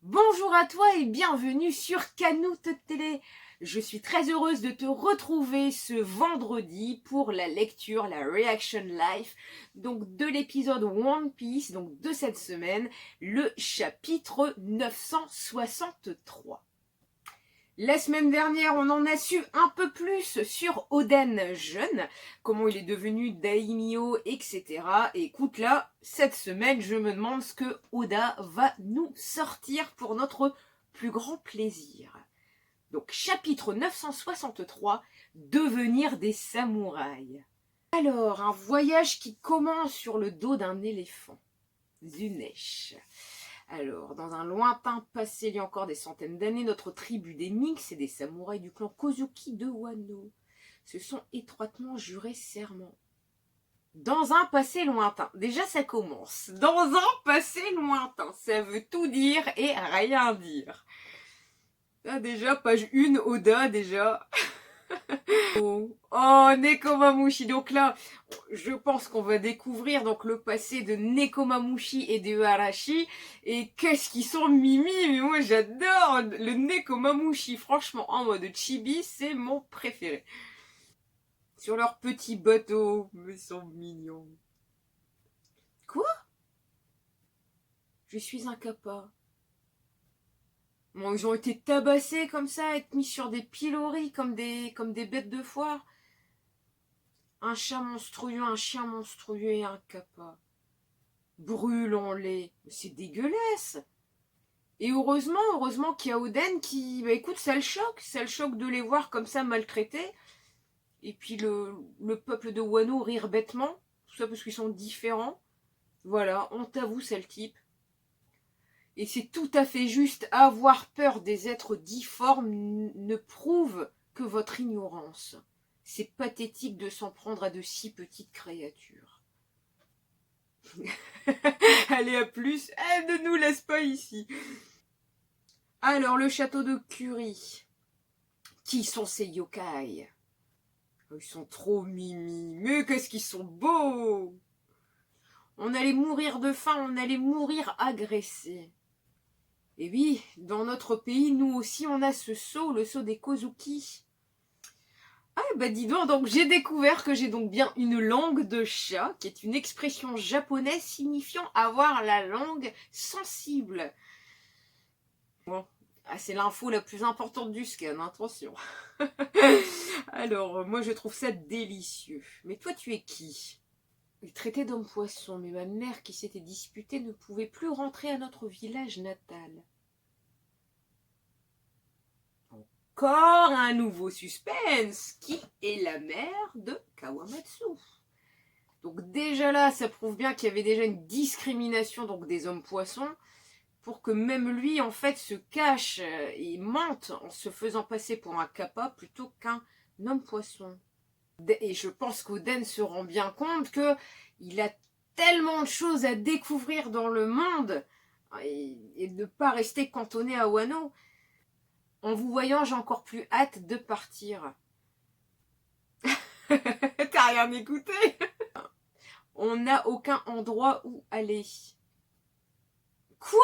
Bonjour à toi et bienvenue sur Canoute Télé. Je suis très heureuse de te retrouver ce vendredi pour la lecture, la Reaction Live, donc de l'épisode One Piece, donc de cette semaine, le chapitre 963. La semaine dernière, on en a su un peu plus sur Oden jeune, comment il est devenu daimyo, etc. Et écoute là, cette semaine, je me demande ce que Oda va nous sortir pour notre plus grand plaisir. Donc, chapitre 963, devenir des samouraïs. Alors, un voyage qui commence sur le dos d'un éléphant. Zunesh. Alors, dans un lointain passé il y a encore des centaines d'années, notre tribu des Minks et des samouraïs du clan Kozuki de Wano se sont étroitement jurés serment. Dans un passé lointain. Déjà, ça commence. Dans un passé lointain. Ça veut tout dire et rien dire. Là, déjà, page 1, Oda, déjà. Oh, Nekomamushi. Donc là, je pense qu'on va découvrir donc le passé de Nekomamushi et de Arashi. Et qu'est-ce qu'ils sont mimi. Mais moi, j'adore le Nekomamushi. Franchement, en mode chibi, c'est mon préféré. Sur leur petit bateau. Mais ils sont mignons. Quoi? Je suis un kappa. Bon, ils ont été tabassés comme ça, être mis sur des piloris comme des bêtes de foire. Un chat monstrueux, un chien monstrueux et un kappa. Brûlons-les. C'est dégueulasse. Et heureusement qu'il y a Oden qui... Bah écoute, ça le choque de les voir comme ça maltraités. Et puis le peuple de Wano rire bêtement. Tout ça parce qu'ils sont différents. Voilà, on t'avoue, c'est le type. Et c'est tout à fait juste, avoir peur des êtres difformes ne prouve que votre ignorance. C'est pathétique de s'en prendre à de si petites créatures. Allez, à plus. Elle ne nous laisse pas ici. Alors, le château de Curie. Qui sont ces yokai? Ils sont trop mimi. Mais qu'est-ce qu'ils sont beaux! On allait mourir de faim, on allait mourir agressés. Et oui, dans notre pays, nous aussi, on a ce sceau, le sceau des Kozuki. Ah bah dis donc j'ai découvert que j'ai donc bien une langue de chat, qui est une expression japonaise signifiant avoir la langue sensible. Bon, c'est l'info la plus importante du scan, attention. Alors, moi je trouve ça délicieux. Mais toi tu es qui? Il traitait d'homme poisson, mais ma mère qui s'était disputée ne pouvait plus rentrer à notre village natal. Encore un nouveau suspense. Qui est la mère de Kawamatsu? Donc déjà là, ça prouve bien qu'il y avait déjà une discrimination donc des hommes poissons, pour que même lui en fait se cache et mente en se faisant passer pour un kappa plutôt qu'un homme poisson. Et je pense qu'Oden se rend bien compte que il a tellement de choses à découvrir dans le monde et ne pas rester cantonné à Wano. En vous voyant, j'ai encore plus hâte de partir. T'as rien écouté? On n'a aucun endroit où aller. Quoi?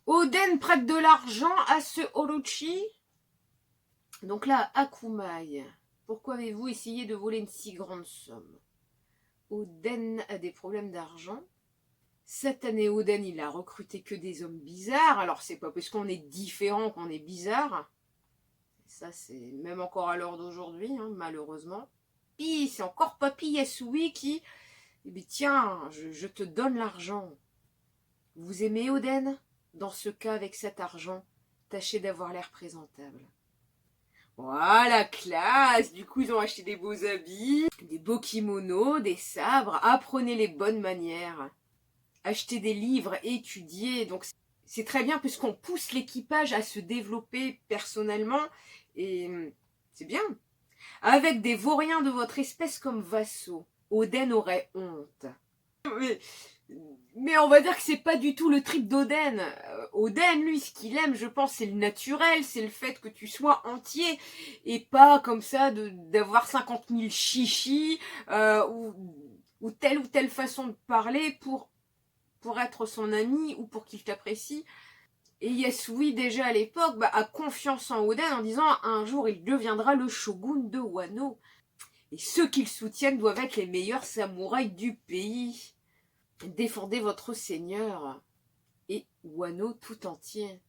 Oden prête de l'argent à ce Orochi? Donc là, Akumai, pourquoi avez-vous essayé de voler une si grande somme? Oden a des problèmes d'argent. Cette année, Oden, il a recruté que des hommes bizarres. Alors, c'est pas parce qu'on est différent qu'on est bizarre. Ça, c'est même encore à l'heure d'aujourd'hui, hein, malheureusement. Puis, c'est encore Papy Yasui qui... Eh bien, tiens, je te donne l'argent. Vous aimez Oden? Dans ce cas, avec cet argent, tâchez d'avoir l'air présentable. Voilà, classe. Du coup, ils ont acheté des beaux habits, des beaux kimonos, des sabres. Apprenez les bonnes manières. Achetez des livres, étudiez. Donc, c'est très bien puisqu'on pousse l'équipage à se développer personnellement. Et c'est bien. Avec des vauriens de votre espèce comme vassaux, Oden aurait honte. Mais on va dire que c'est pas du tout le trip d'Oden. Oden, lui, ce qu'il aime, je pense, c'est le naturel, c'est le fait que tu sois entier et pas comme ça d'avoir 50 000 chichis ou telle façon de parler pour pour être son ami ou pour qu'il t'apprécie. Et Yasui, déjà à l'époque, a confiance en Oden en disant un jour il deviendra le shogun de Wano. Et ceux qui le soutiennent doivent être les meilleurs samouraïs du pays. Défendez votre seigneur et Wano tout entier.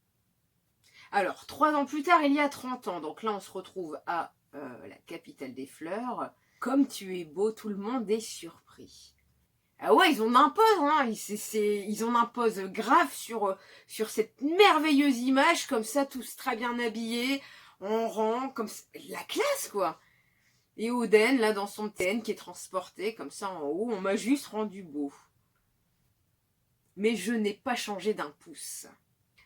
Alors, 3 ans plus tard, il y a 30 ans. Donc là, on se retrouve à la capitale des fleurs. Comme tu es beau, tout le monde est surpris. Ah ouais, ils en imposent, hein. Ils en imposent grave sur cette merveilleuse image, comme ça, tous très bien habillés, en rang, comme ça. La classe, quoi. Et Oden, là, dans son TN, qui est transporté, comme ça, en haut, on m'a juste rendu beau. Mais je n'ai pas changé d'un pouce.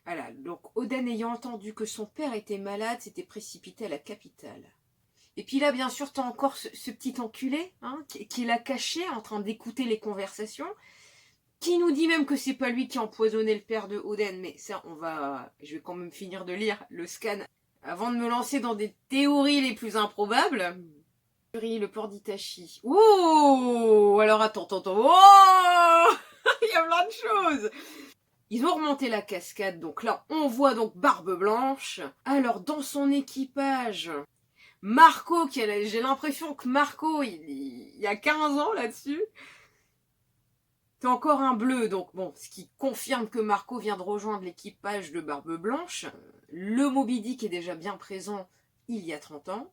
Voilà, donc Oden, ayant entendu que son père était malade, s'était précipité à la capitale. Et puis là, bien sûr, t'as encore ce petit enculé, hein, qui l'a caché, en train d'écouter les conversations, qui nous dit même que c'est pas lui qui a empoisonné le père de Oden, mais ça, je vais quand même finir de lire le scan avant de me lancer dans des théories les plus improbables. Le port d'Itachi. Oh, alors attends. Oh, il y a plein de choses. Ils ont remonté la cascade, donc là, on voit donc Barbe Blanche. Alors, dans son équipage, Marco, j'ai l'impression que Marco, il y a 15 ans là-dessus. C'est encore un bleu, donc bon, ce qui confirme que Marco vient de rejoindre l'équipage de Barbe Blanche. Le Moby Dick est déjà bien présent il y a 30 ans.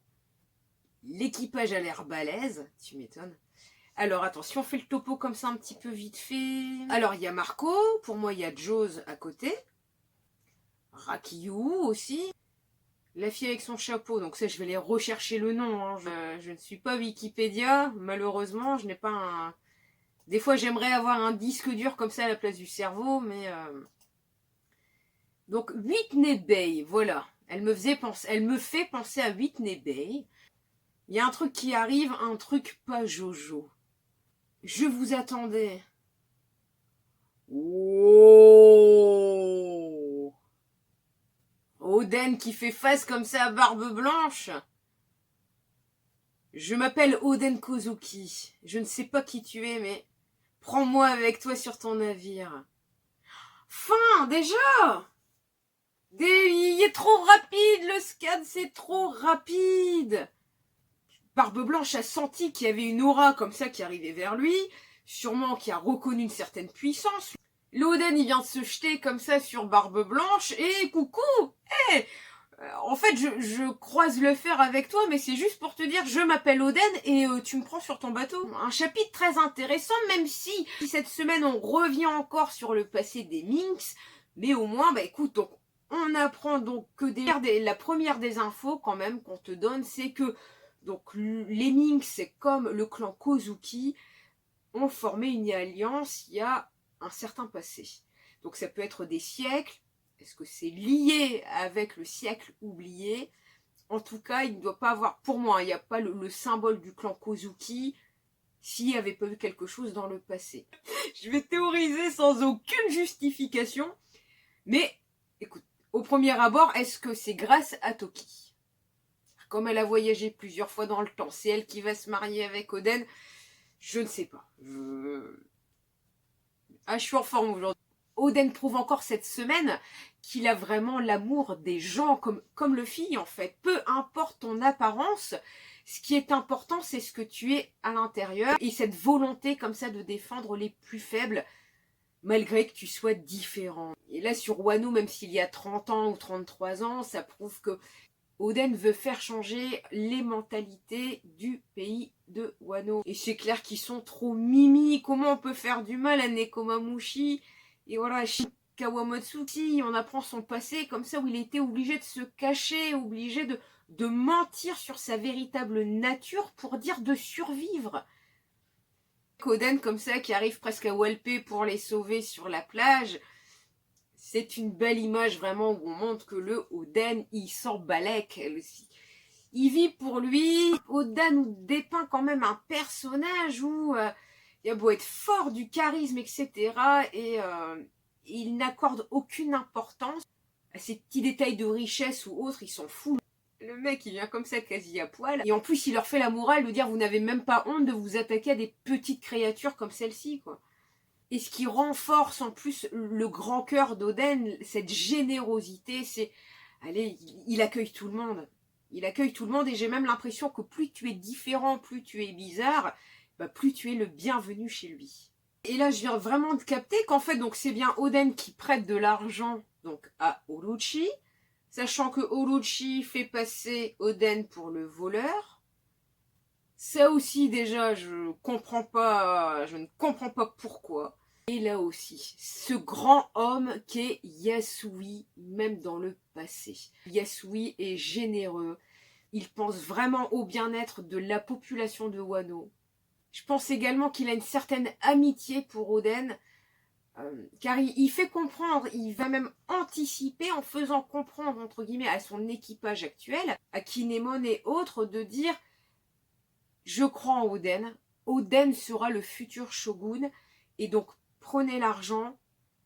L'équipage a l'air balèze, tu m'étonnes. Alors attends, si on fait le topo comme ça un petit peu vite fait. Alors il y a Marco, pour moi il y a Jose à côté. Rakiyu aussi. La fille avec son chapeau, donc ça je vais aller rechercher le nom. Hein. Je ne suis pas Wikipédia, malheureusement, je n'ai pas un... Des fois j'aimerais avoir un disque dur comme ça à la place du cerveau, mais... Donc Whitney Bay, voilà. Elle me fait penser à Whitney Bay. Il y a un truc qui arrive, un truc pas Jojo. Je vous attendais. Oh, Oden qui fait face comme ça à Barbe Blanche. Je m'appelle Oden Kozuki. Je ne sais pas qui tu es, mais prends-moi avec toi sur ton navire. Fin, déjà. Il est trop rapide, le scan, c'est trop rapide. Barbe Blanche a senti qu'il y avait une aura comme ça qui arrivait vers lui, sûrement qui a reconnu une certaine puissance. L'Oden, il vient de se jeter comme ça sur Barbe Blanche, et coucou, hey, en fait, je croise le fer avec toi, mais c'est juste pour te dire, je m'appelle Oden et tu me prends sur ton bateau. Un chapitre très intéressant, même si cette semaine on revient encore sur le passé des Minx, mais au moins, écoute, donc, on apprend donc que la première des infos quand même qu'on te donne, c'est que donc les Minx, comme le clan Kozuki, ont formé une alliance il y a un certain passé. Donc ça peut être des siècles. Est-ce que c'est lié avec le siècle oublié? En tout cas, il ne doit pas avoir, pour moi, il n'y a pas le symbole du clan Kozuki s'il n'y avait pas eu quelque chose dans le passé. Je vais théoriser sans aucune justification, mais écoute, au premier abord, est-ce que c'est grâce à Toki? Comme elle a voyagé plusieurs fois dans le temps, c'est elle qui va se marier avec Oden. Je ne sais pas. Je suis en forme aujourd'hui. Oden prouve encore cette semaine qu'il a vraiment l'amour des gens comme le fille en fait. Peu importe ton apparence, ce qui est important c'est ce que tu es à l'intérieur et cette volonté comme ça de défendre les plus faibles malgré que tu sois différent. Et là sur Wano, même s'il y a 30 ans ou 33 ans, ça prouve que Oden veut faire changer les mentalités du pays de Wano. Et c'est clair qu'ils sont trop mimi. Comment on peut faire du mal à Nekomamushi? Et voilà, Kawamatsu, on apprend son passé comme ça où il était obligé de se cacher, obligé de mentir sur sa véritable nature pour dire de survivre. Oden comme ça qui arrive presque à walper pour les sauver sur la plage. C'est une belle image vraiment où on montre que le Oden, il s'en balèque. Il vit pour lui. Oden nous dépeint quand même un personnage où il a beau être fort du charisme, etc. Et il n'accorde aucune importance à ces petits détails de richesse ou autres, il s'en fout. Le mec, il vient comme ça quasi à poil. Et en plus, il leur fait la morale de dire vous n'avez même pas honte de vous attaquer à des petites créatures comme celle-ci, quoi. Et ce qui renforce en plus le grand cœur d'Oden, cette générosité, c'est, allez, il accueille tout le monde. Il accueille tout le monde et j'ai même l'impression que plus tu es différent, plus tu es bizarre, bah, plus tu es le bienvenu chez lui. Et là, je viens vraiment de capter qu'en fait, donc c'est bien Oden qui prête de l'argent donc à Orochi, sachant que Orochi fait passer Oden pour le voleur. Ça aussi, déjà, je ne comprends pas pourquoi. Et là aussi, ce grand homme qu'est Yasui, même dans le passé. Yasui est généreux. Il pense vraiment au bien-être de la population de Wano. Je pense également qu'il a une certaine amitié pour Oden, car il fait comprendre, il va même anticiper en faisant comprendre, entre guillemets, à son équipage actuel, à Kinemon et autres, de dire « Je crois en Oden, Oden sera le futur shogun, et donc prenez l'argent,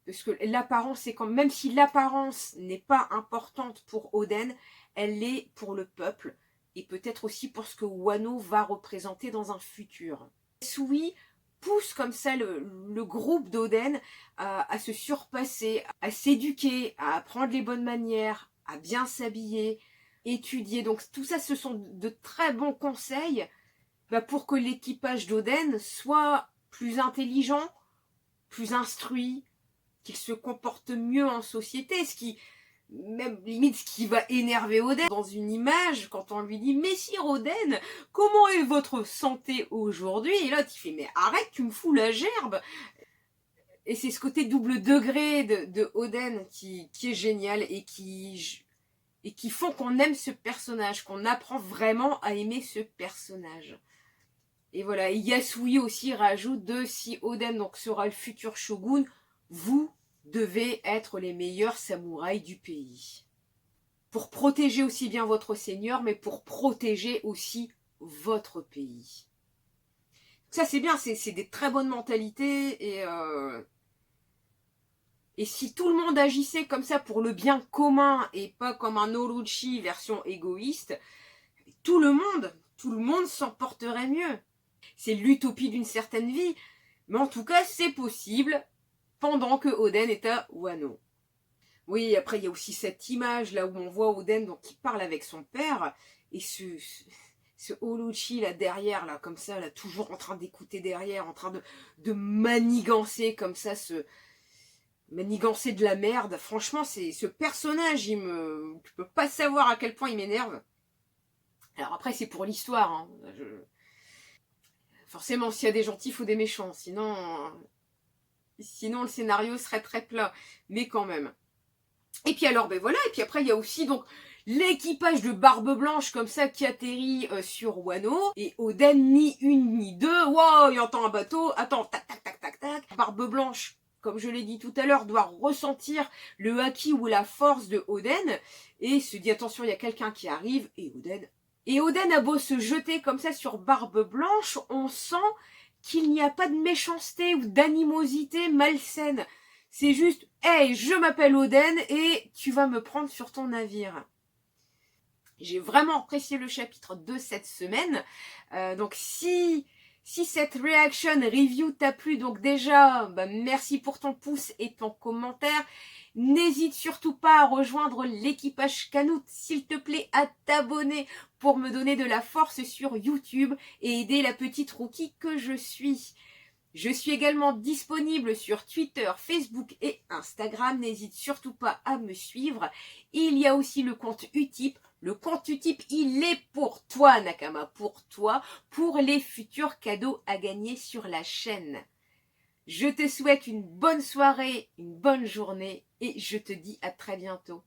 parce que l'apparence, c'est quand même si l'apparence n'est pas importante pour Oden, elle l'est pour le peuple, et peut-être aussi pour ce que Wano va représenter dans un futur. » Sui pousse comme ça le groupe d'Oden à se surpasser, à s'éduquer, à apprendre les bonnes manières, à bien s'habiller, étudier. Donc tout ça, ce sont de très bons conseils pour que l'équipage d'Oden soit plus intelligent, plus instruit, qu'il se comporte mieux en société, ce qui, même limite, ce qui va énerver Oden dans une image, quand on lui dit « Messire Oden, comment est votre santé aujourd'hui ?» Et l'autre, il fait « Mais arrête, tu me fous la gerbe !» Et c'est ce côté double degré de Oden qui est génial et qui font qu'on aime ce personnage, qu'on apprend vraiment à aimer ce personnage. Et voilà, et Yasui aussi rajoute de si Oden donc sera le futur shogun, vous devez être les meilleurs samouraïs du pays. Pour protéger aussi bien votre seigneur, mais pour protéger aussi votre pays. Ça c'est bien, c'est des très bonnes mentalités et si tout le monde agissait comme ça pour le bien commun et pas comme un Orochi version égoïste, tout le monde s'en porterait mieux. C'est l'utopie d'une certaine vie, mais en tout cas c'est possible pendant que Oden est à Wano. Oui, après il y a aussi cette image là où on voit Oden donc, qui parle avec son père, et ce Orochi là derrière, là comme ça, là toujours en train d'écouter derrière, en train de manigancer comme ça, manigancer de la merde. Franchement, c'est ce personnage, tu peux pas savoir à quel point il m'énerve. Alors après c'est pour l'histoire, hein. Forcément s'il y a des gentils, il faut des méchants, sinon le scénario serait très plat, mais quand même. Et puis alors, ben voilà, et puis après il y a aussi donc l'équipage de Barbe Blanche comme ça qui atterrit sur Wano, et Oden ni une ni deux, wow, il entend un bateau, attends, tac tac tac tac tac, Barbe Blanche, comme je l'ai dit tout à l'heure, doit ressentir le haki ou la force de Oden, et se dit attention, il y a quelqu'un qui arrive, et Oden a beau se jeter comme ça sur Barbe Blanche, on sent qu'il n'y a pas de méchanceté ou d'animosité malsaine. C'est juste, hey, je m'appelle Oden et tu vas me prendre sur ton navire. J'ai vraiment apprécié le chapitre de cette semaine. Donc si cette reaction review t'a plu, donc déjà, merci pour ton pouce et ton commentaire. N'hésite surtout pas à rejoindre l'équipage Canoute, s'il te plaît, à t'abonner pour me donner de la force sur YouTube et aider la petite rookie que je suis. Je suis également disponible sur Twitter, Facebook et Instagram. N'hésite surtout pas à me suivre. Il y a aussi le compte Utip. Le compte Utip, il est pour toi, Nakama, pour toi, pour les futurs cadeaux à gagner sur la chaîne. Je te souhaite une bonne soirée, une bonne journée et je te dis à très bientôt.